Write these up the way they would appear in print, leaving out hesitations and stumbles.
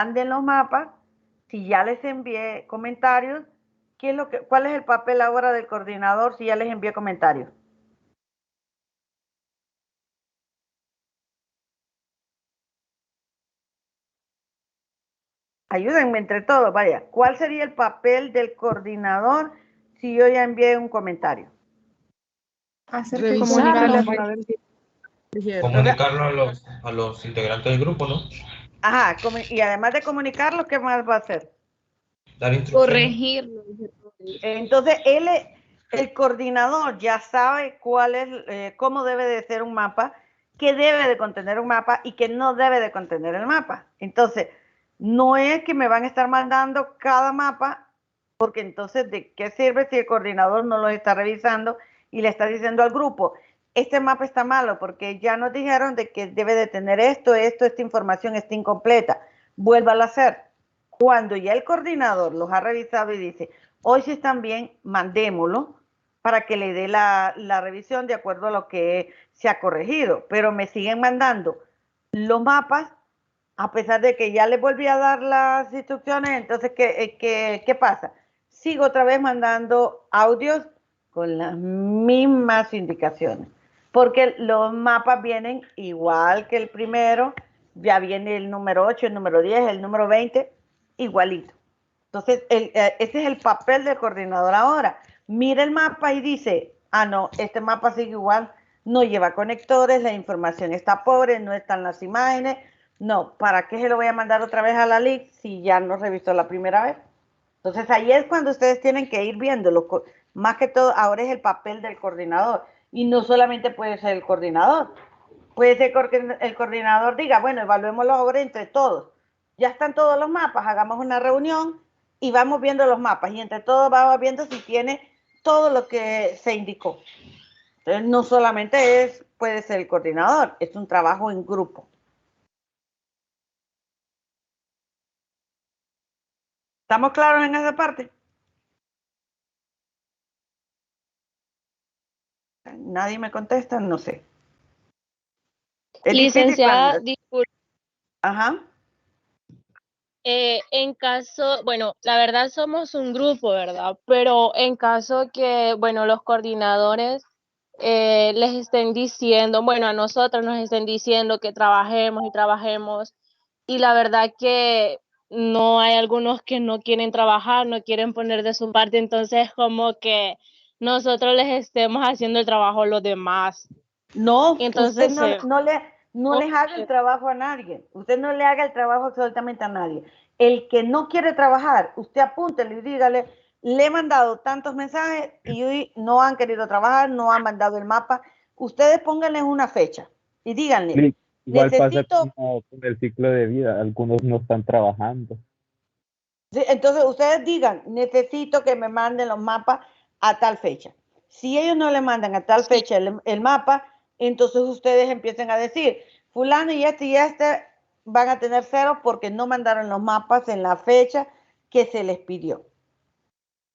manden los mapas, si ya les envié comentarios, ¿cuál es el papel ahora del coordinador si ya les envié comentarios? Ayúdenme entre todos, vaya. ¿Cuál sería el papel del coordinador si yo ya envié un comentario? Comunicarlo a los integrantes del grupo, ¿no? Ajá, y además de comunicarlo, ¿qué más va a hacer? Dar instrucciones. Corregirlo. Entonces, el coordinador ya sabe cómo debe de ser un mapa, qué debe de contener un mapa y qué no debe de contener el mapa. Entonces, no es que me van a estar mandando cada mapa, porque entonces, ¿de qué sirve si el coordinador no lo está revisando y le está diciendo al grupo, este mapa está malo porque ya nos dijeron de que debe de tener esta información está incompleta, vuélvalo a hacer? Cuando ya el coordinador los ha revisado y dice, hoy si están bien, mandémoslo para que le dé la revisión de acuerdo a lo que se ha corregido, pero me siguen mandando los mapas a pesar de que ya les volví a dar las instrucciones. Entonces, ¿qué pasa? Sigo otra vez mandando audios con las mismas indicaciones, porque los mapas vienen igual que el primero, ya viene el número 8, el número 10, el número 20, igualito. Entonces, ese es el papel del coordinador ahora. Mira el mapa y dice, ah, no, este mapa sigue igual, no lleva conectores, la información está pobre, no están las imágenes. No, ¿para qué se lo voy a mandar otra vez a la LIC si ya no revisó la primera vez? Entonces, ahí es cuando ustedes tienen que ir viéndolo. Más que todo, ahora es el papel del coordinador. Y no solamente puede ser el coordinador. Puede ser que el coordinador diga, bueno, evaluémoslo ahora entre todos. Ya están todos los mapas, hagamos una reunión y vamos viendo los mapas. Y entre todos vamos viendo si tiene todo lo que se indicó. Entonces, no solamente puede ser el coordinador, es un trabajo en grupo. ¿Estamos claros en esa parte? Nadie me contesta, no sé. Licenciada, disculpe. Ajá. En caso, bueno, la verdad somos un grupo, ¿verdad? Pero en caso que, bueno, los coordinadores les estén diciendo, bueno, a nosotros nos estén diciendo que trabajemos y trabajemos, y la verdad que no hay algunos que no quieren trabajar, no quieren poner de su parte, entonces como que nosotros les estemos haciendo el trabajo a los demás. No, Entonces, usted no les haga el trabajo a nadie. Usted no le haga el trabajo absolutamente a nadie. El que no quiere trabajar, usted apúntele y dígale, le he mandado tantos mensajes y hoy no han querido trabajar, no han mandado el mapa. Ustedes pónganles una fecha y díganle, Sí, igual necesito... pasa como con el ciclo de vida, algunos no están trabajando. Sí, entonces ustedes digan, necesito que me manden los mapas a tal fecha. Si ellos no le mandan a tal fecha el mapa, entonces ustedes empiecen a decir, fulano y este van a tener 0 porque no mandaron los mapas en la fecha que se les pidió.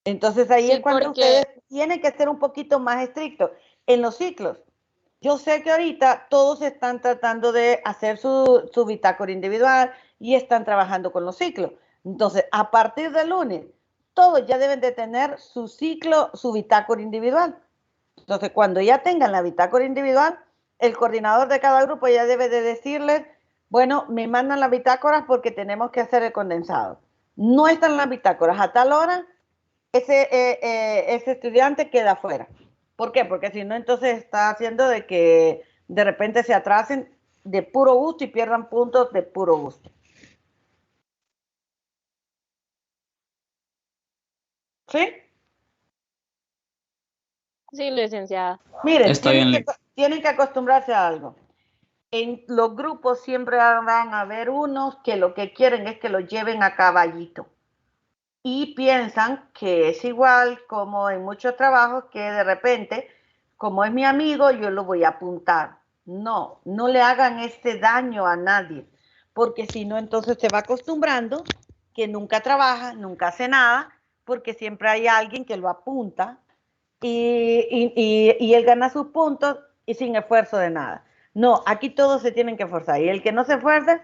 Entonces ahí es cuando ustedes tienen que ser un poquito más estrictos en los ciclos. Yo sé que ahorita todos están tratando de hacer su bitácora individual y están trabajando con los ciclos. Entonces, a partir del lunes, todos ya deben de tener su ciclo, su bitácora individual. Entonces, cuando ya tengan la bitácora individual, el coordinador de cada grupo ya debe de decirles, bueno, me mandan las bitácoras porque tenemos que hacer el condensado. No están las bitácoras a tal hora, ese estudiante queda fuera. ¿Por qué? Porque si no, entonces está haciendo de que de repente se atrasen de puro gusto y pierdan puntos de puro gusto. ¿Sí? Sí, licenciada. Miren, tienen que acostumbrarse a algo. En los grupos siempre van a haber unos que lo que quieren es que los lleven a caballito. Y piensan que es igual como en muchos trabajos que de repente, como es mi amigo, yo lo voy a apuntar. No, no le hagan este daño a nadie, porque si no, entonces se va acostumbrando que nunca trabaja, nunca hace nada, porque siempre hay alguien que lo apunta y él gana sus puntos y sin esfuerzo de nada. No, aquí todos se tienen que esforzar y el que no se esfuerce,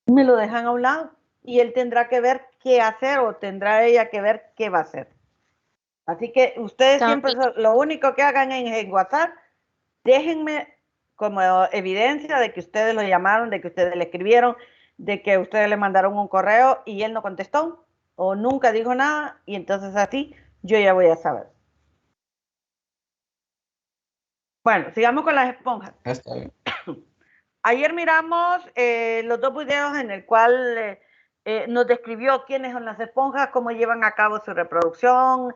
me lo dejan a un lado. y él tendrá que ver qué hacer o tendrá ella que ver qué va a hacer. Así que ustedes siempre lo único que hagan en WhatsApp, déjenme como evidencia de que ustedes lo llamaron, de que ustedes le escribieron, de que ustedes le mandaron un correo y él no contestó o nunca dijo nada, y entonces así yo ya voy a saber. Bueno, sigamos con las esponjas. Está bien. Ayer miramos los dos videos en el cual nos describió quiénes son las esponjas, cómo llevan a cabo su reproducción,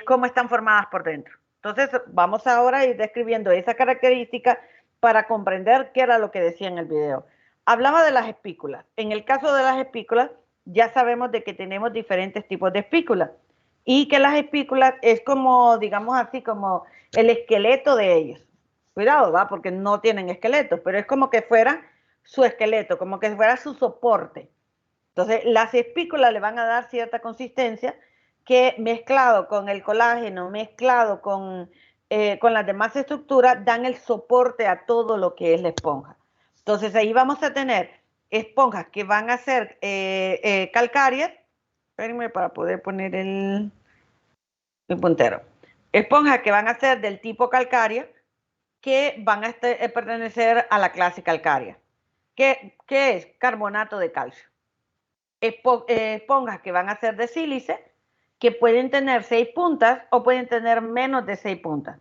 cómo están formadas por dentro. Entonces, vamos ahora a ir describiendo esa característica para comprender qué era lo que decía en el video. Hablaba de las espículas. En el caso de las espículas, ya sabemos de que tenemos diferentes tipos de espículas y que las espículas es como, digamos así, como el esqueleto de ellos. Cuidado, ¿va? Porque no tienen esqueleto, pero es como que fuera su esqueleto, como que fuera su soporte. Entonces, las espículas le van a dar cierta consistencia que mezclado con el colágeno, mezclado con las demás estructuras, dan el soporte a todo lo que es la esponja. Entonces, ahí vamos a tener esponjas que van a ser calcáreas. Espérenme para poder poner el puntero. Esponjas que van a ser del tipo calcárea, que van a pertenecer a la clase calcárea. ¿Qué es? Carbonato de calcio. Esponjas que van a ser de sílice, que pueden tener 6 puntas o pueden tener menos de 6 puntas.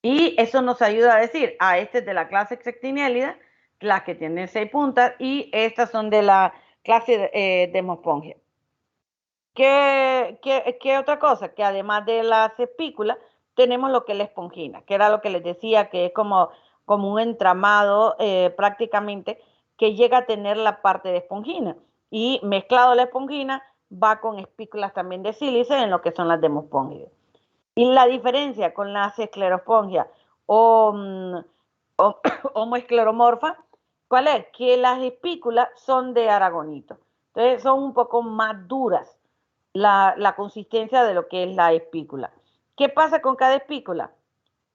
Y eso nos ayuda a decir, este es de la clase Xectinelida, las que tienen 6 puntas, y estas son de la clase Demospongia. ¿Qué otra cosa? Que además de las espículas, tenemos lo que es la esponjina, que era lo que les decía, que es como un entramado prácticamente, que llega a tener la parte de esponjina. Y mezclado la esponjina, va con espículas también de sílice en lo que son las demospongias. Y la diferencia con las esclerospongias o homoescleromorfa, ¿cuál es? Que las espículas son de aragonito. Entonces son un poco más duras la consistencia de lo que es la espícula. ¿Qué pasa con cada espícula?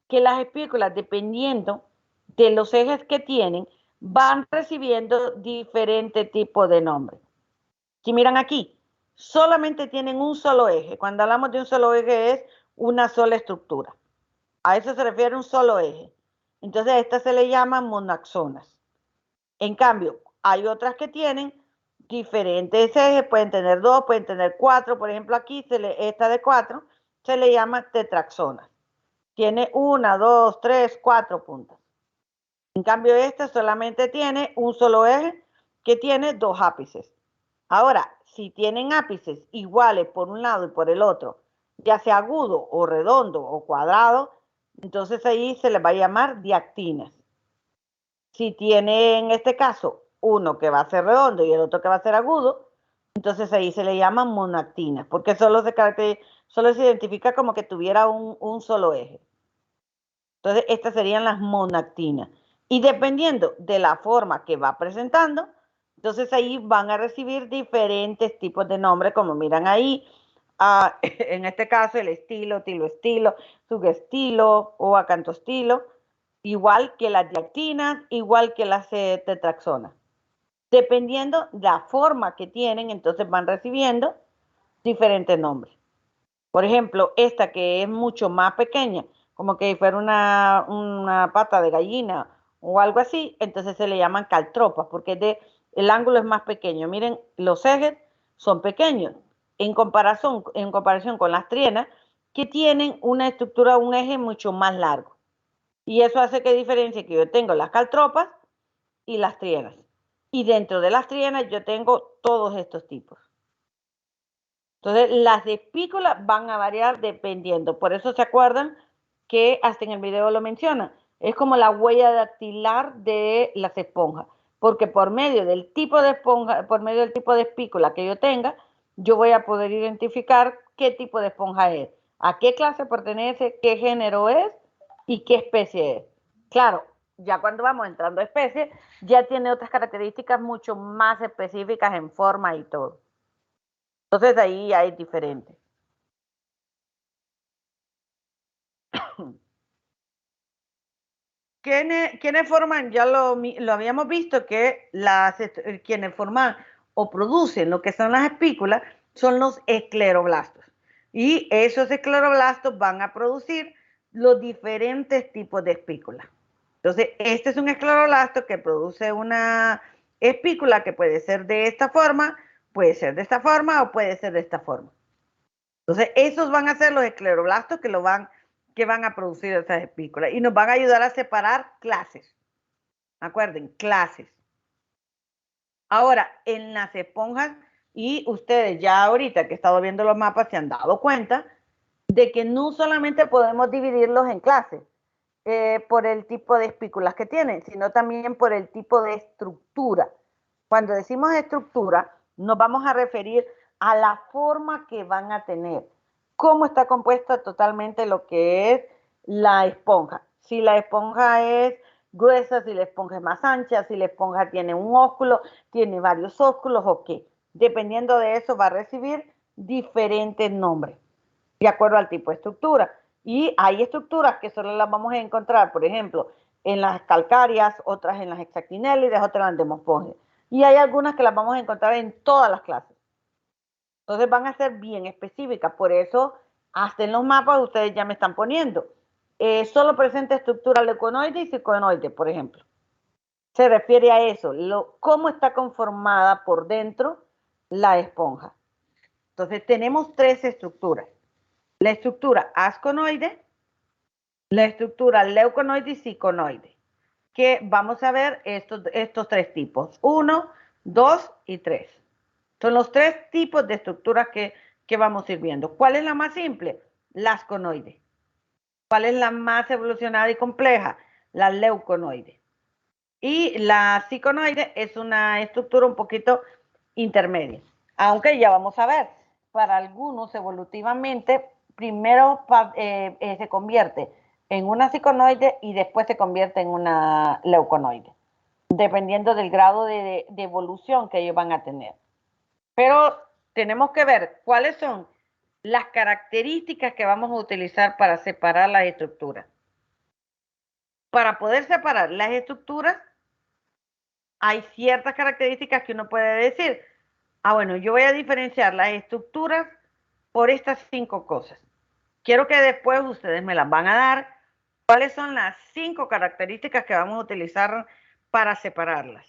Que las espículas, dependiendo de los ejes que tienen, van recibiendo diferentes tipos de nombres. Si miran aquí, solamente tienen un solo eje. Cuando hablamos de un solo eje es una sola estructura. A eso se refiere un solo eje. Entonces a estas se le llaman monaxonas. En cambio, hay otras que tienen diferentes ejes, pueden tener 2, pueden tener 4. Por ejemplo, aquí esta de 4 se le llama tetraxona. Tiene 1, 2, 3, 4 puntas. En cambio, esta solamente tiene un solo eje que tiene 2 ápices. Ahora, si tienen ápices iguales por un lado y por el otro, ya sea agudo o redondo o cuadrado, entonces ahí se les va a llamar diactinas. Si tiene en este caso uno que va a ser redondo y el otro que va a ser agudo, entonces ahí se le llaman monactinas, porque solo se identifica como que tuviera un solo eje. Entonces estas serían las monactinas. Y dependiendo de la forma que va presentando, entonces ahí van a recibir diferentes tipos de nombres, como miran ahí, en este caso el estilo, tiloestilo, subestilo o acantostilo, igual que las diactinas, igual que las tetraxonas. Dependiendo de la forma que tienen, entonces van recibiendo diferentes nombres. Por ejemplo, esta que es mucho más pequeña, como que fuera una pata de gallina o algo así, entonces se le llaman caltropas, porque el ángulo es más pequeño. Miren, los ejes son pequeños en comparación con las trienas, que tienen una estructura, un eje mucho más largo. Y eso hace que diferencie que yo tengo las caltropas y las trienas. Y dentro de las trienas yo tengo todos estos tipos. Entonces, las espículas van a variar dependiendo. Por eso se acuerdan que hasta en el video lo menciona. Es como la huella dactilar de las esponjas. Porque por medio del tipo de esponja, por medio del tipo de espícula que yo tenga, yo voy a poder identificar qué tipo de esponja es, a qué clase pertenece, qué género es y qué especie es. Claro, ya cuando vamos entrando a especies, ya tiene otras características mucho más específicas en forma y todo. Entonces ahí hay diferente. ¿Quiénes forman? Ya lo habíamos visto que quienes forman o producen lo que son las espículas son los escleroblastos. Y esos escleroblastos van a producir los diferentes tipos de espículas. Entonces, este es un escleroblasto que produce una espícula que puede ser de esta forma, puede ser de esta forma o puede ser de esta forma. Entonces, esos van a ser los escleroblastos que van a producir esas espículas y nos van a ayudar a separar clases. Acuerden, clases. Ahora, en las esponjas, y ustedes ya ahorita que he estado viendo los mapas se han dado cuenta de que no solamente podemos dividirlos en clases por el tipo de espículas que tienen, sino también por el tipo de estructura. Cuando decimos estructura, nos vamos a referir a la forma que van a tener, cómo está compuesta totalmente lo que es la esponja. Si la esponja es gruesa, si la esponja es más ancha, si la esponja tiene un ósculo, tiene varios ósculos o qué. Dependiendo de eso va a recibir diferentes nombres, de acuerdo al tipo de estructura. Y hay estructuras que solo las vamos a encontrar, por ejemplo, en las calcáreas, otras en las hexactinélides, otras en las demospongias. Y hay algunas que las vamos a encontrar en todas las clases. Entonces van a ser bien específicas. Por eso, hasta en los mapas ustedes ya me están poniendo. Solo presenta estructura leuconoide y ciconoide, por ejemplo. Se refiere a eso, cómo está conformada por dentro la esponja. Entonces tenemos tres estructuras. La estructura asconoide, la estructura leuconoide y ciconoide. Que vamos a ver estos tres tipos. 1, 2 y 3. Son los tres tipos de estructuras que vamos a ir viendo. ¿Cuál es la más simple? La asconoide. ¿Cuál es la más evolucionada y compleja? La leuconoide. Y la ciconoide es una estructura un poquito intermedia. Aunque ya vamos a ver, para algunos evolutivamente, primero se convierte en una ciconoide y después se convierte en una leuconoide, dependiendo del grado de evolución que ellos van a tener. Pero tenemos que ver cuáles son las características que vamos a utilizar para separar las estructuras. Para poder separar las estructuras, hay ciertas características que uno puede decir, bueno, yo voy a diferenciar las estructuras por estas 5 cosas. Quiero que después ustedes me las van a dar. ¿Cuáles son las 5 características que vamos a utilizar para separarlas?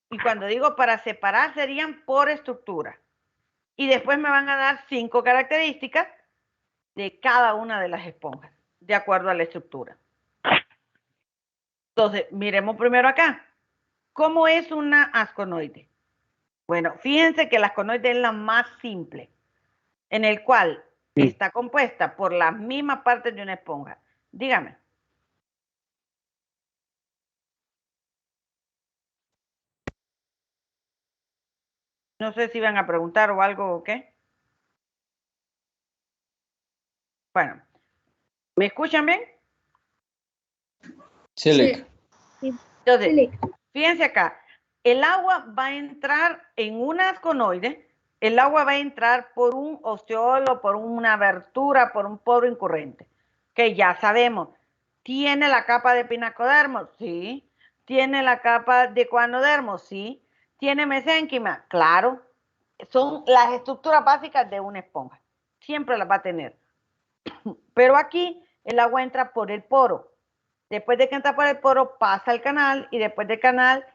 Y cuando digo para separar, serían por estructura. Y después me van a dar 5 características de cada una de las esponjas, de acuerdo a la estructura. Entonces, miremos primero acá. ¿Cómo es una asconoide? Bueno, fíjense que la asconoide es la más simple, en el cual está compuesta por las mismas partes de una esponja. Dígame. No sé si van a preguntar o algo o qué. Bueno, ¿me escuchan bien? Sí. Entonces, fíjense acá, el agua va a entrar en una asconoide, el agua va a entrar por un ostiolo, por una abertura, por un poro incurrente, que ya sabemos. ¿Tiene la capa de pinacodermo? Sí. ¿Tiene la capa de coanodermo? Sí. ¿Tiene mesénquima? Claro. Son las estructuras básicas de una esponja. Siempre las va a tener. Pero aquí el agua entra por el poro. Después de que entra por el poro, pasa al canal y después del canal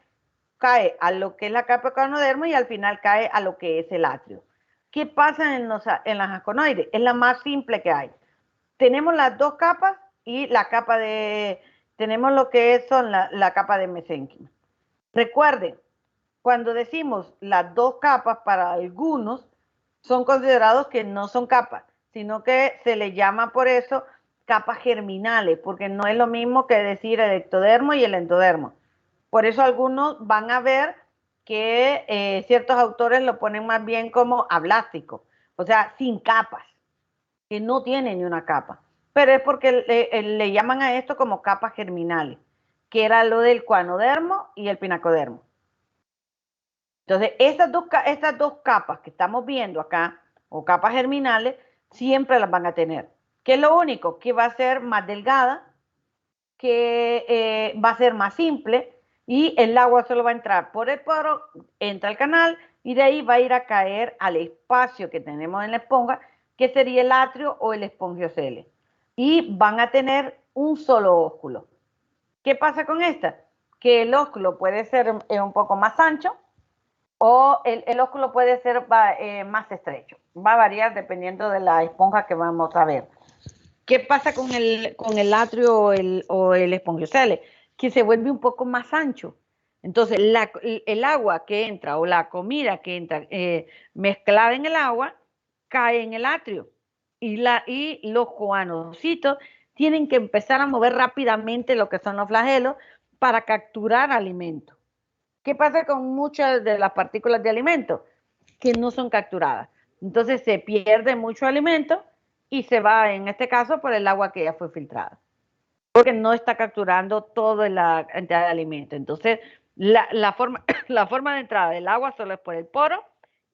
cae a lo que es la capa de coanodermo y al final cae a lo que es el atrio. ¿Qué pasa en las asconoides? Es la más simple que hay. Tenemos las dos capas y la capa de... Tenemos lo que son la capa de mesénquima. Recuerden, cuando decimos las dos capas, para algunos son considerados que no son capas, sino que se le llama por eso capas germinales, porque no es lo mismo que decir el ectodermo y el endodermo. Por eso algunos van a ver que ciertos autores lo ponen más bien como ablástico, o sea, sin capas, que no tiene ni una capa. Pero es porque le llaman a esto como capas germinales, que era lo del coanodermo y el pinacodermo. Entonces, estas dos capas que estamos viendo acá, o capas germinales, siempre las van a tener. ¿Qué es lo único? Que va a ser más delgada, que va a ser más simple y el agua solo va a entrar por el poro, entra al canal y de ahí va a ir a caer al espacio que tenemos en la esponja, que sería el atrio o el espongiocele. Y van a tener un solo ósculo. ¿Qué pasa con esta? Que el ósculo puede ser un poco más ancho o el ósculo puede ser más estrecho. Va a variar dependiendo de la esponja que vamos a ver. ¿Qué pasa con el atrio o el espongiocele? Que se vuelve un poco más ancho. Entonces, el agua que entra o la comida que entra mezclada en el agua cae en el atrio. Y los coanocitos tienen que empezar a mover rápidamente lo que son los flagelos para capturar alimento. ¿Qué pasa con muchas de las partículas de alimento? Que no son capturadas. Entonces se pierde mucho alimento y se va, en este caso, por el agua que ya fue filtrada. Porque no está capturando toda la cantidad de alimento. Entonces, la forma de entrada del agua solo es por el poro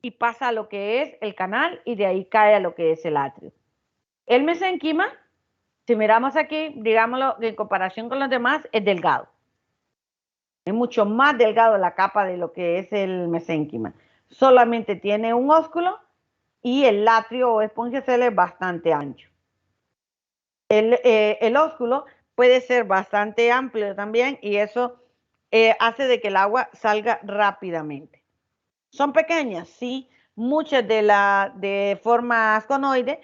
y pasa a lo que es el canal y de ahí cae a lo que es el atrio. El mesénquima, si miramos aquí, digámoslo, en comparación con los demás, es delgado. Es mucho más delgado la capa de lo que es el mesénquima. Solamente tiene un ósculo y el atrio o espongiocele es bastante ancho. El ósculo puede ser bastante amplio también y eso hace de que el agua salga rápidamente. ¿Son pequeñas? Sí. Muchas de forma conoide,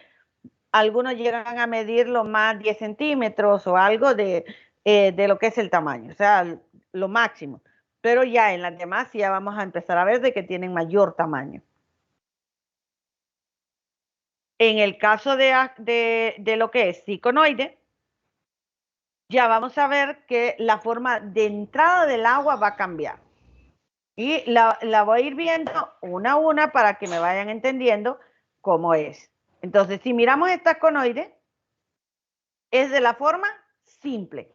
algunos llegan a medirlo más 10 centímetros o algo de lo que es el tamaño, o sea, lo máximo. Pero ya en las demás ya vamos a empezar a ver de que tienen mayor tamaño. En el caso de lo que es ciconoide, ya vamos a ver que la forma de entrada del agua va a cambiar. Y la voy a ir viendo una a una para que me vayan entendiendo cómo es. Entonces, si miramos esta conoide, es de la forma simple,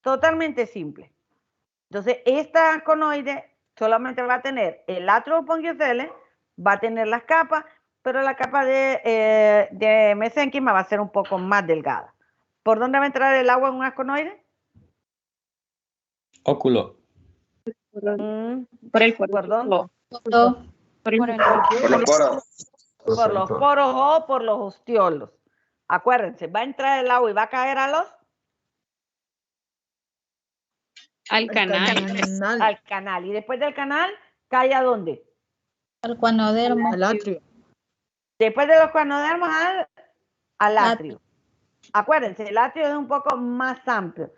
totalmente simple. Entonces, esta conoide solamente va a tener el atrio espongiocele, va a tener las capas, pero la capa de mesénquima va a ser un poco más delgada. ¿Por dónde va a entrar el agua en una conoide? Óculo. Por el ¿Por dónde? Por el Por los poros. Por los poros o por los ostiolos. Acuérdense, va a entrar el agua y va a caer a los... al canal. Al canal. Y después del canal, ¿cae a dónde? Al cuanodermo. Al atrio. Después de los cuanodermos al atrio. Acuérdense, el atrio es un poco más amplio.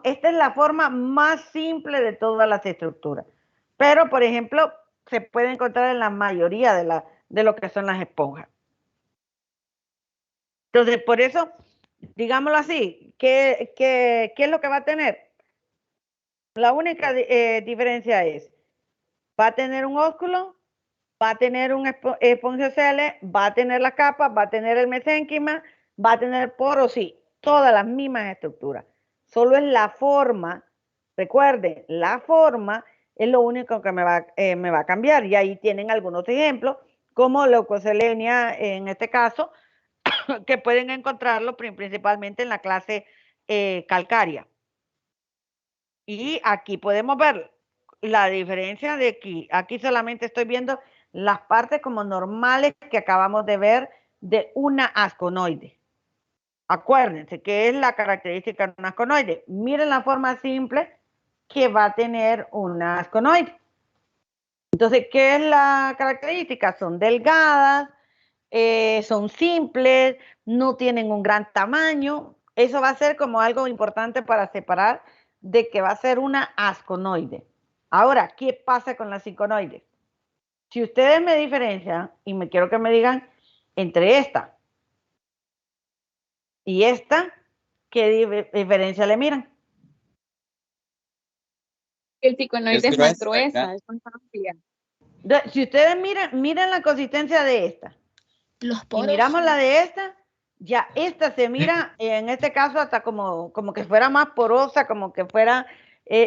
Esta es la forma más simple de todas las estructuras. Pero, por ejemplo, se puede encontrar en la mayoría de lo que son las esponjas. Entonces, por eso, digámoslo así, ¿qué es lo que va a tener? La única diferencia es, va a tener un ósculo, va a tener un espongiocele, va a tener la capa, va a tener el mesénquima, va a tener poros, sí, todas las mismas estructuras. Solo es la forma, recuerden, la forma es lo único que me va a cambiar. Y ahí tienen algunos ejemplos, como leucoselenia en este caso, que pueden encontrarlo principalmente en la clase calcárea. Y aquí podemos ver la diferencia de aquí. Aquí solamente estoy viendo las partes como normales que acabamos de ver de una asconoide. Acuérdense que es la característica de una asconoide. Miren la forma simple que va a tener una asconoide. Entonces, ¿qué es la característica? Son delgadas, son simples, no tienen un gran tamaño. Eso va a ser como algo importante para separar de que va a ser una asconoide. Ahora, ¿qué pasa con la ciconoide? Si ustedes me diferencian, y me quiero que me digan entre esta y esta, ¿qué diferencia le miran? El ciconoide es más gruesa, es más amplia. Si ustedes miren la consistencia de esta. Los Y poros. miramos la de esta, ya esta se mira, en este caso, hasta como que fuera más porosa, como que fuera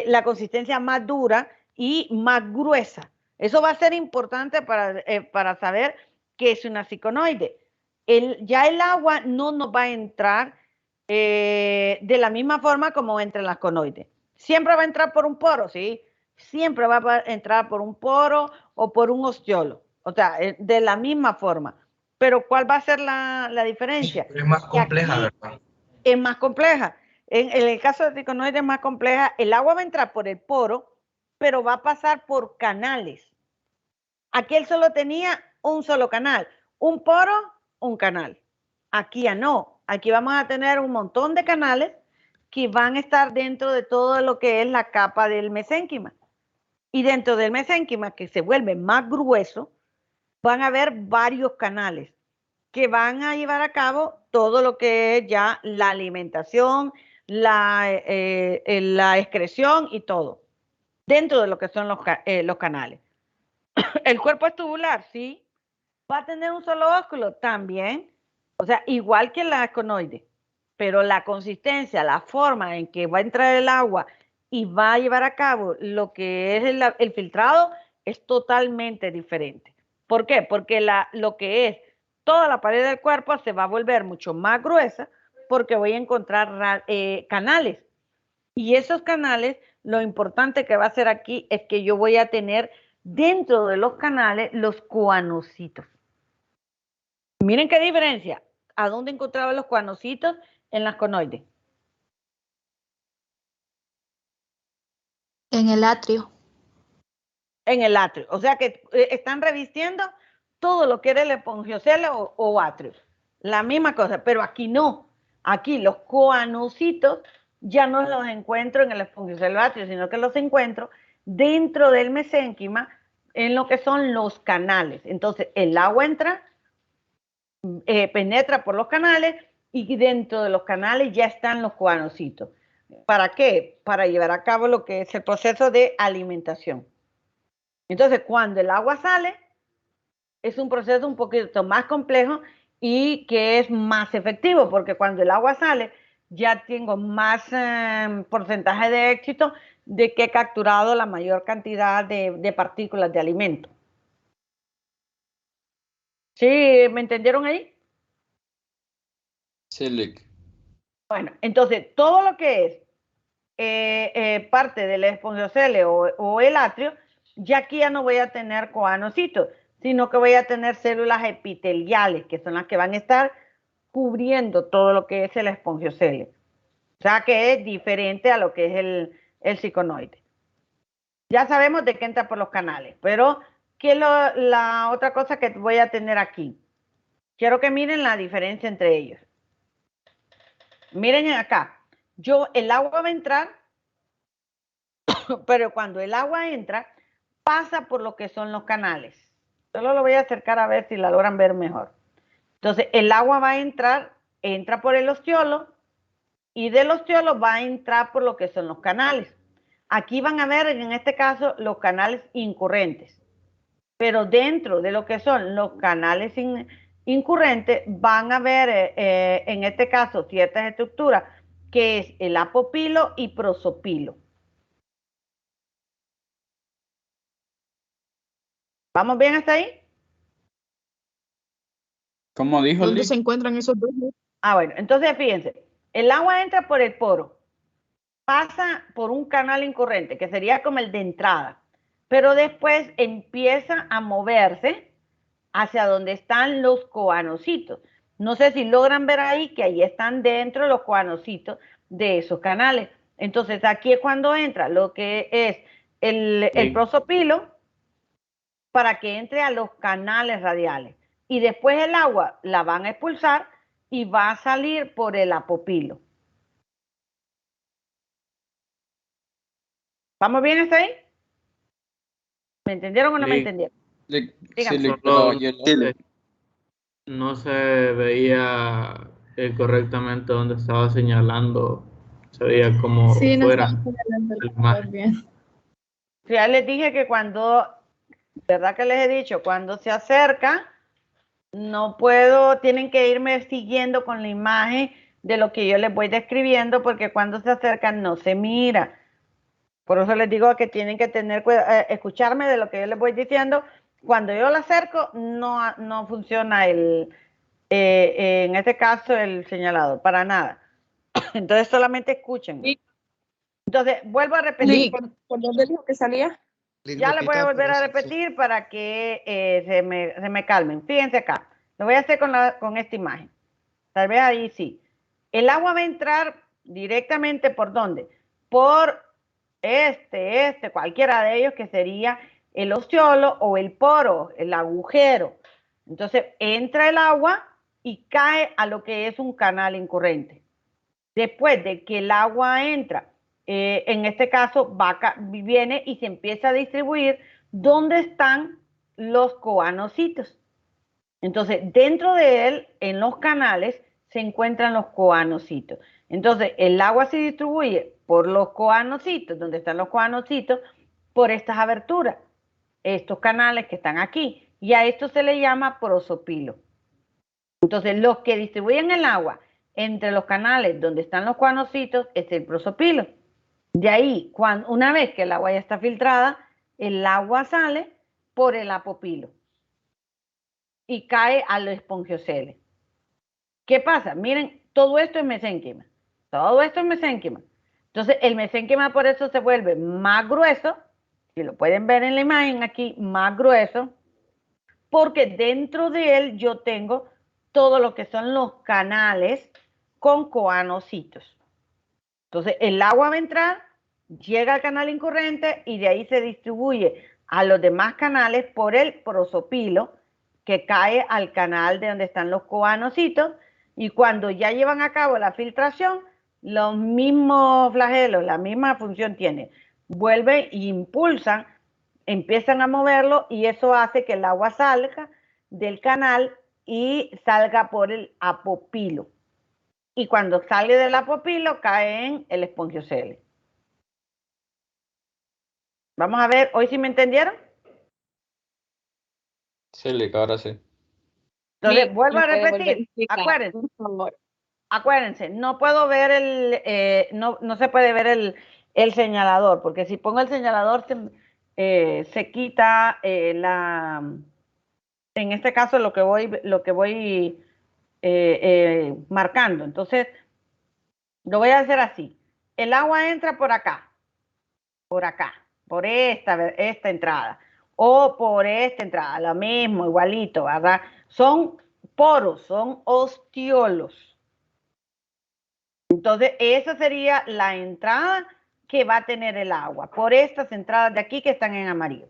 la consistencia más dura y más gruesa. Eso va a ser importante para saber que es una ciconoide. Ya el agua no nos va a entrar de la misma forma como entra en las conoides. Siempre va a entrar por un poro, ¿sí? Siempre va a entrar por un poro o por un ostiolo. O sea, de la misma forma. Pero ¿cuál va a ser la diferencia? Es más compleja, ¿verdad? Es más compleja. En el caso de triconoides es más compleja. El agua va a entrar por el poro, pero va a pasar por canales. Aquí él solo tenía un solo canal. Un poro, un canal. Aquí ya no. Aquí vamos a tener un montón de canales que van a estar dentro de todo lo que es la capa del mesénquima. Y dentro del mesénquima, que se vuelve más grueso, van a haber varios canales que van a llevar a cabo todo lo que es ya la alimentación, la excreción y todo, dentro de lo que son los canales. El cuerpo es tubular, sí. ¿Va a tener un solo ósculo? También. O sea, igual que la conoide. Pero la consistencia, la forma en que va a entrar el agua y va a llevar a cabo lo que es el filtrado es totalmente diferente. ¿Por qué? Porque lo que es toda la pared del cuerpo se va a volver mucho más gruesa porque voy a encontrar canales. Y esos canales, lo importante que va a ser aquí es que yo voy a tener dentro de los canales los coanocitos. Miren qué diferencia. ¿A dónde encontraba los coanocitos? En las conoides. En el atrio. En el atrio. O sea que están revistiendo todo lo que era el espongiocele o atrio. La misma cosa, pero aquí no. Aquí los coanocitos ya no los encuentro en el espongiocele o atrio, sino que los encuentro dentro del mesénquima en lo que son los canales. Entonces, el agua entra, penetra por los canales y dentro de los canales ya están los coanocitos. ¿Para qué? Para llevar a cabo lo que es el proceso de alimentación. Entonces, cuando el agua sale, es un proceso un poquito más complejo y que es más efectivo, porque cuando el agua sale, ya tengo más porcentaje de éxito de que he capturado la mayor cantidad de partículas de alimento. ¿Sí? ¿Me entendieron ahí? Sí, Lick. Bueno, entonces todo lo que es parte del espongiocele o el atrio, ya aquí ya no voy a tener coanocitos, sino que voy a tener células epiteliales, que son las que van a estar cubriendo todo lo que es el espongiocele. O sea que es diferente a lo que es el ciconoide. Ya sabemos de qué entra por los canales, pero ¿qué es la otra cosa que voy a tener aquí? Quiero que miren la diferencia entre ellos. Miren acá, el agua va a entrar, pero cuando el agua entra, pasa por lo que son los canales. Solo lo voy a acercar a ver si la logran ver mejor. Entonces, el agua va a entrar, entra por el ostiolo y del ostiolo va a entrar por lo que son los canales. Aquí van a ver, en este caso, los canales incurrentes. Pero dentro de lo que son los canales incurrentes, van a ver, en este caso, ciertas estructuras, que es el apopilo y prosopilo. ¿Vamos bien hasta ahí? ¿Cómo dijo ¿Dónde Lick? se encuentran esos dos? Ah, bueno, entonces fíjense, el agua entra por el poro, pasa por un canal incurrente, que sería como el de entrada, pero después empieza a moverse hacia donde están los coanocitos. No sé si logran ver ahí que ahí están dentro los coanocitos de esos canales. Entonces aquí es cuando entra lo que es el prosopilo para que entre a los canales radiales. Y después el agua la van a expulsar y va a salir por el apopilo. ¿Vamos bien hasta ahí? ¿Me entendieron o no me entendieron? Lick, sí, Dígame. Lick, Solo pero yo no se veía correctamente donde estaba señalando. Se veía como Sí, no fuera estamos señalando de la imagen. bien. Ya les dije que cuando, ¿verdad que les he dicho? Cuando se acerca, no puedo, tienen que irme siguiendo con la imagen de lo que yo les voy describiendo, porque cuando se acercan no se mira. Por eso les digo que tienen que tener escucharme de lo que yo les voy diciendo. Cuando yo lo acerco, no funciona en este caso el señalador, para nada. Entonces solamente escuchen. Sí. Entonces, vuelvo a repetir. ¿Por dónde dijo que salía? Ya le voy a volver a repetir para que se me calmen. Fíjense acá. Lo voy a hacer con esta imagen. Tal vez ahí sí. El agua va a entrar directamente ¿por dónde? Por cualquiera de ellos que sería el ostiolo o el poro, el agujero. Entonces entra el agua y cae a lo que es un canal incurrente. Después de que el agua entra, en este caso viene y se empieza a distribuir donde están los coanocitos. Entonces, dentro de él, en los canales, se encuentran los coanocitos. Entonces, el agua se distribuye por los coanocitos, donde están los coanocitos, por estas aberturas, estos canales que están aquí. Y a esto se le llama prosopilo. Entonces, los que distribuyen el agua entre los canales donde están los coanocitos es el prosopilo. De ahí, una vez que el agua ya está filtrada, el agua sale por el apopilo y cae al espongiocele. ¿Qué pasa? Miren, todo esto es mesénquima. Todo esto es mesénquima. Entonces, el mesénquima por eso se vuelve más grueso, si lo pueden ver en la imagen aquí, más grueso, porque dentro de él yo tengo todo lo que son los canales con coanocitos. Entonces, el agua va a entrar, llega al canal incurrente y de ahí se distribuye a los demás canales por el prosopilo, que cae al canal de donde están los coanocitos, y cuando ya llevan a cabo la filtración, los mismos flagelos, la misma función tiene. Vuelven e impulsan, empiezan a moverlo y eso hace que el agua salga del canal y salga por el apopilo. Y cuando sale del apopilo, cae en el espongiocele. Vamos a ver, ¿hoy sí me entendieron? Sí, ahora sí. Entonces, Sí, vuelvo a me puede volver a repetir. explicar, Acuérdense. por favor. Acuérdense, no puedo ver no se puede ver el señalador, porque si pongo el señalador se quita en este caso lo que voy marcando. Entonces, lo voy a hacer así. El agua entra por acá, por esta entrada, o por esta entrada, lo mismo, igualito, ¿verdad? Son poros, son ostiolos. Entonces, esa sería la entrada que va a tener el agua, por estas entradas de aquí que están en amarillo.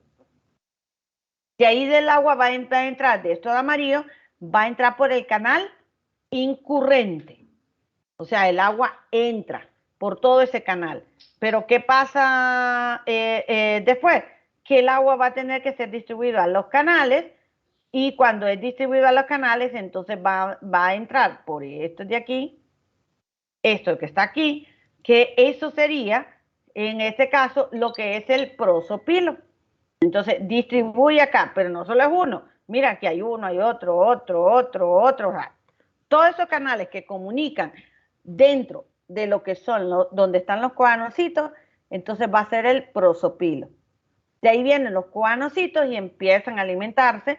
De ahí del agua va a entrar de esto de amarillo, va a entrar por el canal incurrente. O sea, el agua entra por todo ese canal. Pero ¿qué pasa después? Que el agua va a tener que ser distribuida a los canales y cuando es distribuido a los canales, entonces va a entrar por esto de aquí, esto que está aquí, que eso sería, en este caso, lo que es el prosopilo. Entonces, distribuye acá, pero no solo es uno. Mira, aquí hay uno, hay otro. Todos esos canales que comunican dentro de lo que son, donde están los coanocitos, entonces va a ser el prosopilo. De ahí vienen los coanocitos y empiezan a alimentarse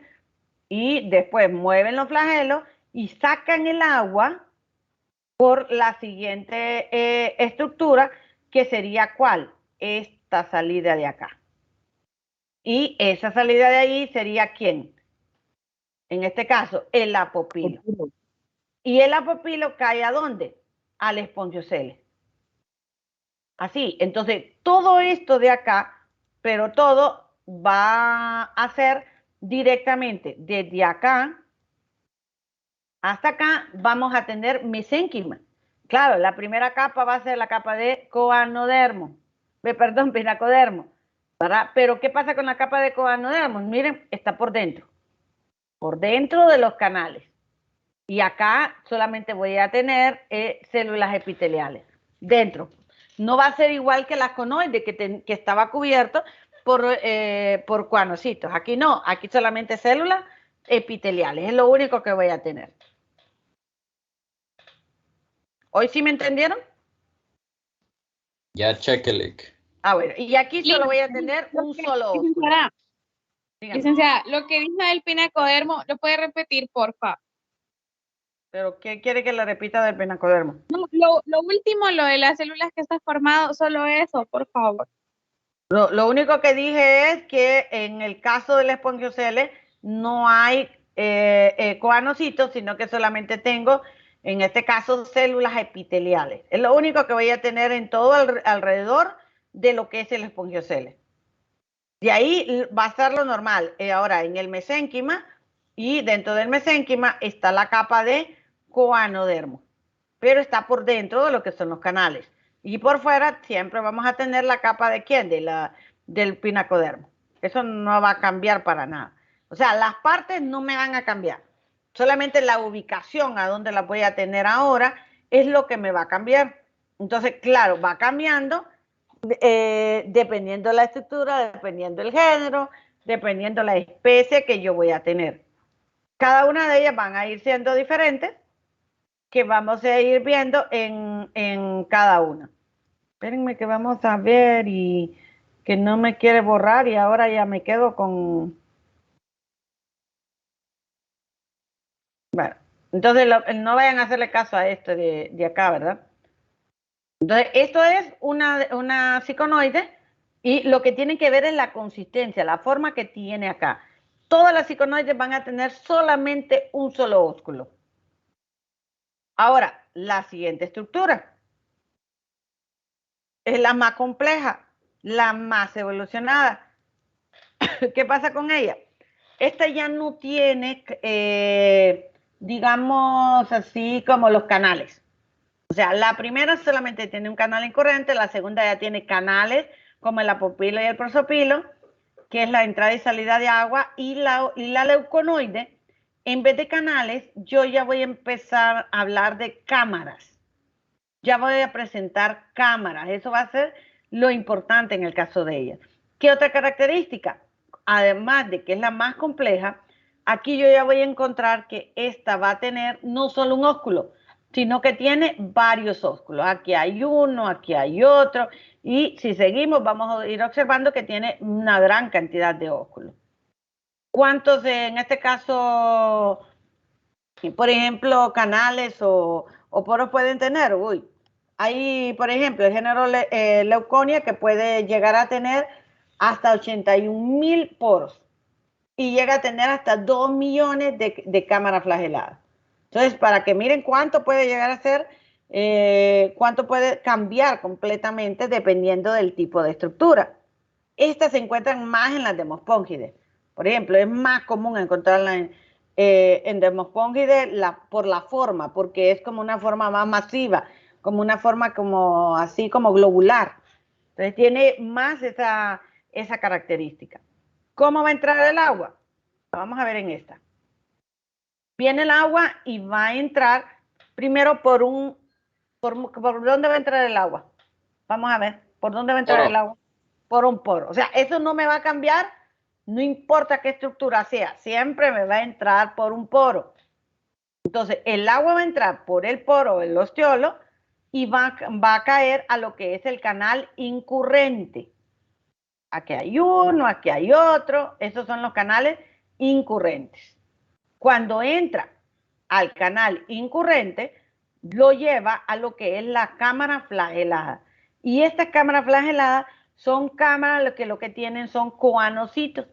y después mueven los flagelos y sacan el agua por la siguiente estructura, que sería ¿cuál? Esta salida de acá. Y esa salida de ahí sería ¿quién? En este caso, el apopilo. Y el apopilo cae ¿a dónde? Al espongiocele. Así, entonces todo esto de acá, pero todo va a ser directamente desde acá hasta acá vamos a tener mesénquima. Claro, la primera capa va a ser la capa de pinacodermo, ¿verdad? Pero ¿qué pasa con la capa de coanodermo? Miren, está por dentro de los canales. Y acá solamente voy a tener células epiteliales dentro. No va a ser igual que las conoides, que estaba cubierto por coanocitos. Aquí no, aquí solamente células epiteliales. Es lo único que voy a tener. ¿Hoy sí me entendieron? Ya, chequele. Ah, bueno, y aquí solo voy a tener un solo ósculo. Licenciada, lo que dijo del pinacodermo, ¿lo puede repetir, porfa? Pero ¿qué quiere que le repita del pinacodermo? No, lo último, lo de las células que está formado, solo eso, por favor. Lo único que dije es que en el caso del espongiocele no hay coanocitos, sino que solamente tengo, en este caso, células epiteliales. Es lo único que voy a tener en todo alrededor de lo que es el espongiocele. De ahí va a ser lo normal. Ahora, en el mesénquima y dentro del mesénquima está la capa de coanodermo, pero está por dentro de lo que son los canales. Y por fuera siempre vamos a tener la capa de ¿quién? Del pinacodermo. Eso no va a cambiar para nada. O sea, las partes no me van a cambiar. Solamente la ubicación a donde la voy a tener ahora es lo que me va a cambiar. Entonces, claro, va cambiando dependiendo de la estructura, dependiendo del género, dependiendo la especie que yo voy a tener. Cada una de ellas van a ir siendo diferentes, que vamos a ir viendo en cada una. Espérenme que vamos a ver y que no me quiere borrar y ahora ya me quedo con... Bueno, entonces no vayan a hacerle caso a esto de acá, ¿verdad? Entonces, esto es una ciconoide y lo que tienen que ver es la consistencia, la forma que tiene acá. Todas las ciconoides van a tener solamente un solo ósculo. Ahora, la siguiente estructura es la más compleja, la más evolucionada. ¿Qué pasa con ella? Esta ya no tiene, digamos así, como los canales. O sea, la primera solamente tiene un canal incurrente, la segunda ya tiene canales como el apopilo y el prosopilo, que es la entrada y salida de agua, y la leuconoide, en vez de canales, yo ya voy a empezar a hablar de cámaras. Ya voy a presentar cámaras. Eso va a ser lo importante en el caso de ella. ¿Qué otra característica? Además de que es la más compleja, aquí yo ya voy a encontrar que esta va a tener no solo un ósculo, sino que tiene varios ósculos. Aquí hay uno, aquí hay otro, y si seguimos vamos a ir observando que tiene una gran cantidad de ósculos. ¿Cuántos en este caso, por ejemplo, canales o poros pueden tener? Uy, hay, por ejemplo, el género Leuconia que puede llegar a tener hasta 81.000 poros y llega a tener hasta 2 millones de cámaras flageladas. Entonces, para que miren cuánto puede llegar a ser, cuánto puede cambiar completamente dependiendo del tipo de estructura. Estas se encuentran más en las Demospongides. Por ejemplo, es más común encontrarla en Demospongides por la forma, porque es como una forma más masiva, como una forma como así como globular. Entonces tiene más esa característica. ¿Cómo va a entrar el agua? Vamos a ver en esta. Viene el agua y va a entrar primero ¿por dónde va a entrar el agua? Vamos a ver, ¿por dónde va a entrar el agua? Por un poro. O sea, eso no me va a cambiar, no importa qué estructura sea, siempre me va a entrar por un poro. Entonces, el agua va a entrar por el poro, el ostiolo, y va a caer a lo que es el canal incurrente. Aquí hay uno, aquí hay otro, esos son los canales incurrentes. Cuando entra al canal incurrente, lo lleva a lo que es la cámara flagelada. Y estas cámaras flageladas son cámaras que lo que tienen son coanocitos.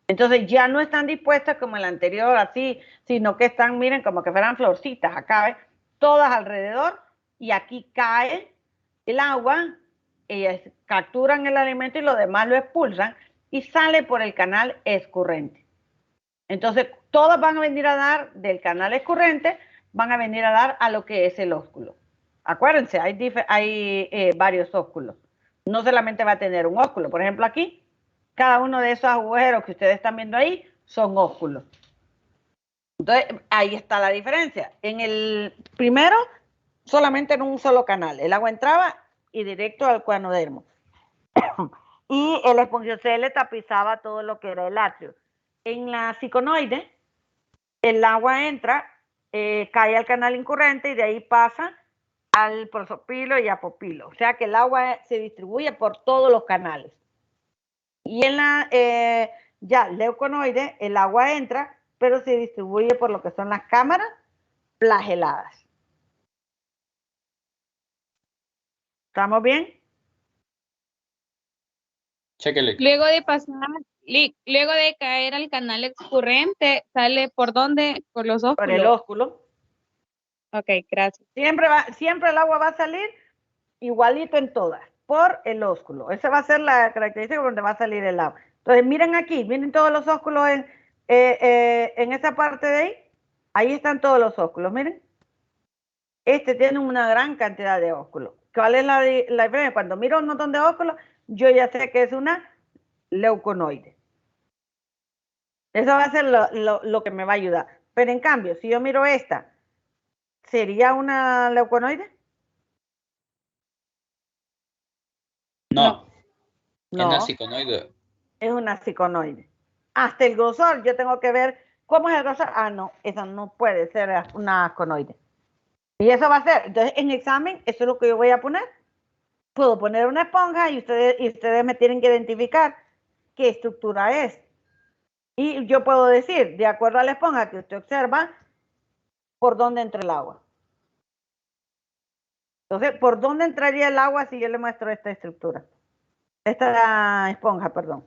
Entonces ya no están dispuestas como el anterior así, sino que están, miren, como que fueran florcitas acá, ¿ves? Todas alrededor, y aquí cae el agua, ellas capturan el alimento y lo demás lo expulsan y sale por el canal escurrente. Entonces, todas van a venir a dar del canal escurrente, van a venir a dar a lo que es el ósculo. Acuérdense, hay varios ósculos. No solamente va a tener un ósculo. Por ejemplo, aquí, cada uno de esos agujeros que ustedes están viendo ahí son ósculos. Entonces, ahí está la diferencia. En el primero, solamente en un solo canal. El agua entraba y directo al coanodermo. Y el espongiocele tapizaba todo lo que era el atrio. En la ciconoide, el agua entra, cae al canal incurrente y de ahí pasa al prosopilo y apopilo. O sea que el agua se distribuye por todos los canales. Y en la leuconoide, el agua entra, pero se distribuye por lo que son las cámaras flageladas. ¿Estamos bien? Chéquele. Luego de pasar, luego de caer al canal excurrente, ¿sale por dónde? Por los Por el ósculos. ósculo. Ok, gracias. Siempre el agua va a salir igualito en todas, por el ósculo. Esa va a ser la característica donde va a salir el agua. Entonces, miren aquí, miren todos los ósculos en esa parte de ahí. Ahí están todos los ósculos, miren. Este tiene una gran cantidad de ósculos. ¿Cuál es la diferencia? Cuando miro un montón de ósculos, yo ya sé que es una leuconoide. Eso va a ser lo que me va a ayudar. Pero en cambio, si yo miro esta, ¿sería una leuconoide? No. No. Es una ciconoide. Es una ciconoide. Hasta el grosor, yo tengo que ver cómo es el grosor. Ah, no, eso no puede ser una asconoide. Y eso va a ser, entonces en examen, eso es lo que yo voy a poner. Puedo poner una esponja y ustedes me tienen que identificar qué estructura es. Y yo puedo decir, de acuerdo a la esponja que usted observa, por dónde entra el agua. Entonces, ¿por dónde entraría el agua si yo le muestro esta estructura? Esta esponja, perdón.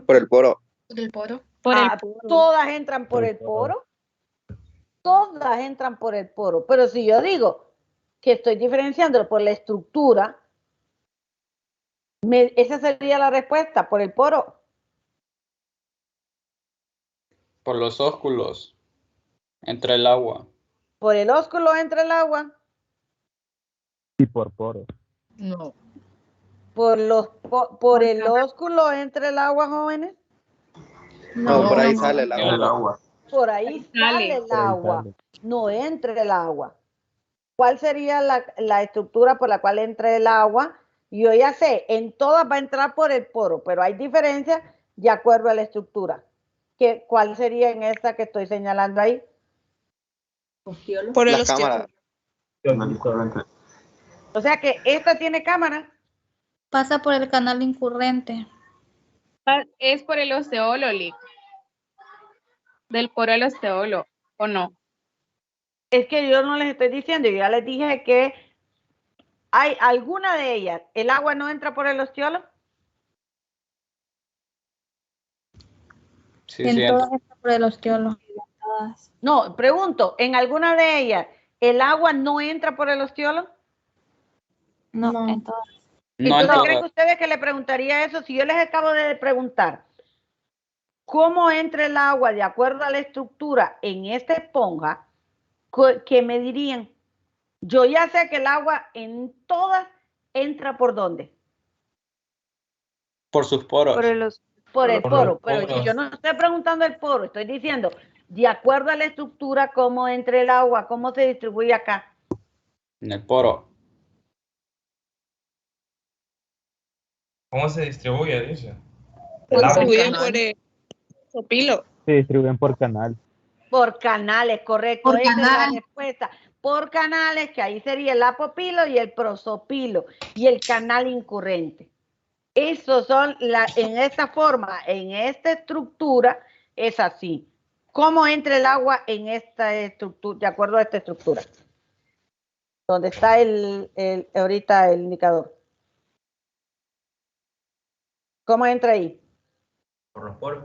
Por el poro. Por el poro. Por el Ah, poro. todas entran por Por el el poro. poro. Todas entran por el poro. Pero si yo digo que estoy diferenciándolo por la estructura, esa sería la respuesta, por el poro. Por los ósculos. Entre el agua. Por el ósculo entra el agua. Y por poro. No. Por el ósculo entra el agua, jóvenes. No, por ahí sale el agua. El agua. Por ahí sale el Por ahí agua. sale. No entra el agua. ¿Cuál sería la estructura por la cual entra el agua? Yo ya sé, en todas va a entrar por el poro, pero hay diferencias de acuerdo a la estructura. ¿Cuál sería en esta que estoy señalando ahí? Por el Las ostiolo. cámaras. O sea que esta tiene cámara. Pasa por el canal incurrente. Es por el osteolo, Lick. Del poro al osteolo, ¿o no? Es que yo no les estoy diciendo, yo ya les dije que hay alguna de ellas. ¿El agua no entra por el ostiolo? Sí, En sí. todas está por el ostiolo. No, pregunto, ¿en alguna de ellas el agua no entra por el ostiolo? No, No. en todas. No en Entonces, ¿creen que todas. ustedes que le preguntaría eso? Si yo les acabo de preguntar cómo entra el agua de acuerdo a la estructura en esta esponja, ¿qué me dirían? Yo ya sé que el agua en todas entra ¿por dónde? Por sus poros. Por el Por poro. los Pero poros. yo no estoy preguntando el poro, estoy diciendo, de acuerdo a la estructura, cómo entra el agua, cómo se distribuye acá. En el poro. ¿Cómo se distribuye, dice? Se El agua. distribuyen por el sopilo. Se distribuyen por canal. Por canales, correcto. Por Esa es la canal. respuesta. Por canales, que ahí sería el apopilo y el prosopilo y el canal incurrente. Esos son, en esta forma, en esta estructura, es así. ¿Cómo entra el agua en esta estructura, de acuerdo a esta estructura? Donde está ahorita el indicador. ¿Cómo entra ahí? Por los poros.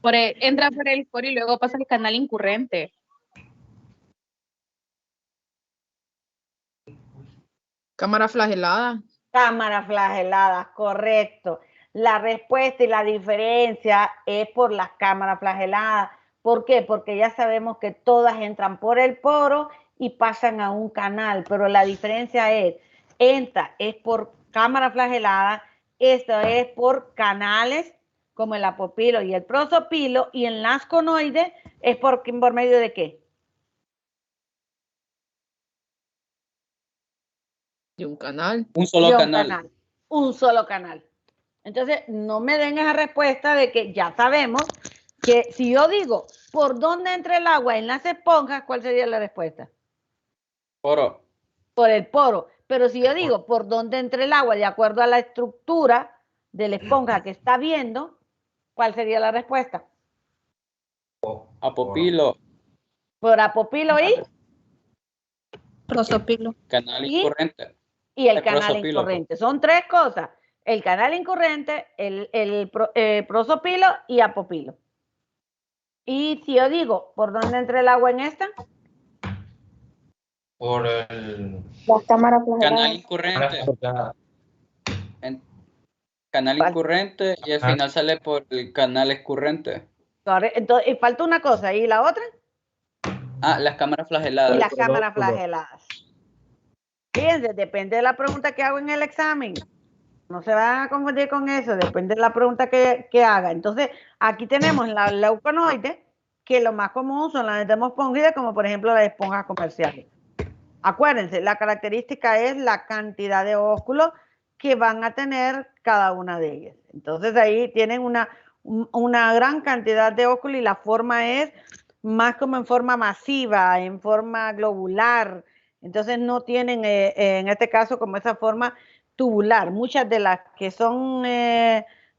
Entra por el poro y luego pasa al canal incurrente. Cámara flagelada. Cámaras flageladas, correcto. La respuesta y la diferencia es por las cámaras flageladas. ¿Por qué? Porque ya sabemos que todas entran por el poro y pasan a un canal, pero la diferencia es, es por cámara flagelada, esto es por canales como el apopilo y el prosopilo, y en las conoides es por medio de ¿qué? De un canal. Un solo De un canal. un solo canal. Entonces, no me den esa respuesta de que ya sabemos que si yo digo, ¿por dónde entra el agua en las esponjas? ¿Cuál sería la respuesta? Poro. Por el poro. Pero si yo digo, ¿por dónde entra el agua de acuerdo a la estructura de la esponja que está viendo? ¿Cuál sería la respuesta? Apopilo. Por apopilo Prosopilo. Canal ¿Y? incurrente. y el El canal prosopilo. incurrente. Son tres cosas. El canal incurrente, el prosopilo y apopilo. Y si yo digo, ¿por dónde entra el agua en esta? Por el... Las cámaras Canal incurrente. Canal ¿Cuál? incurrente y al final sale por el canal escurrente. Entonces, falta una cosa. ¿Y la otra? Ah, las cámaras Y flageladas. las cámaras flageladas. Fíjense, depende de la pregunta que hago en el examen. No se van a confundir con eso, depende de la pregunta que haga. Entonces, aquí tenemos la leuconoide, que lo más común son las endemospongidas, como por ejemplo las esponjas comerciales. Acuérdense, la característica es la cantidad de ósculos que van a tener cada una de ellas. Entonces, ahí tienen una gran cantidad de ósculos y la forma es más como en forma masiva, en forma globular. Entonces, no tienen, en este caso, como esa forma tubular. Muchas de las que son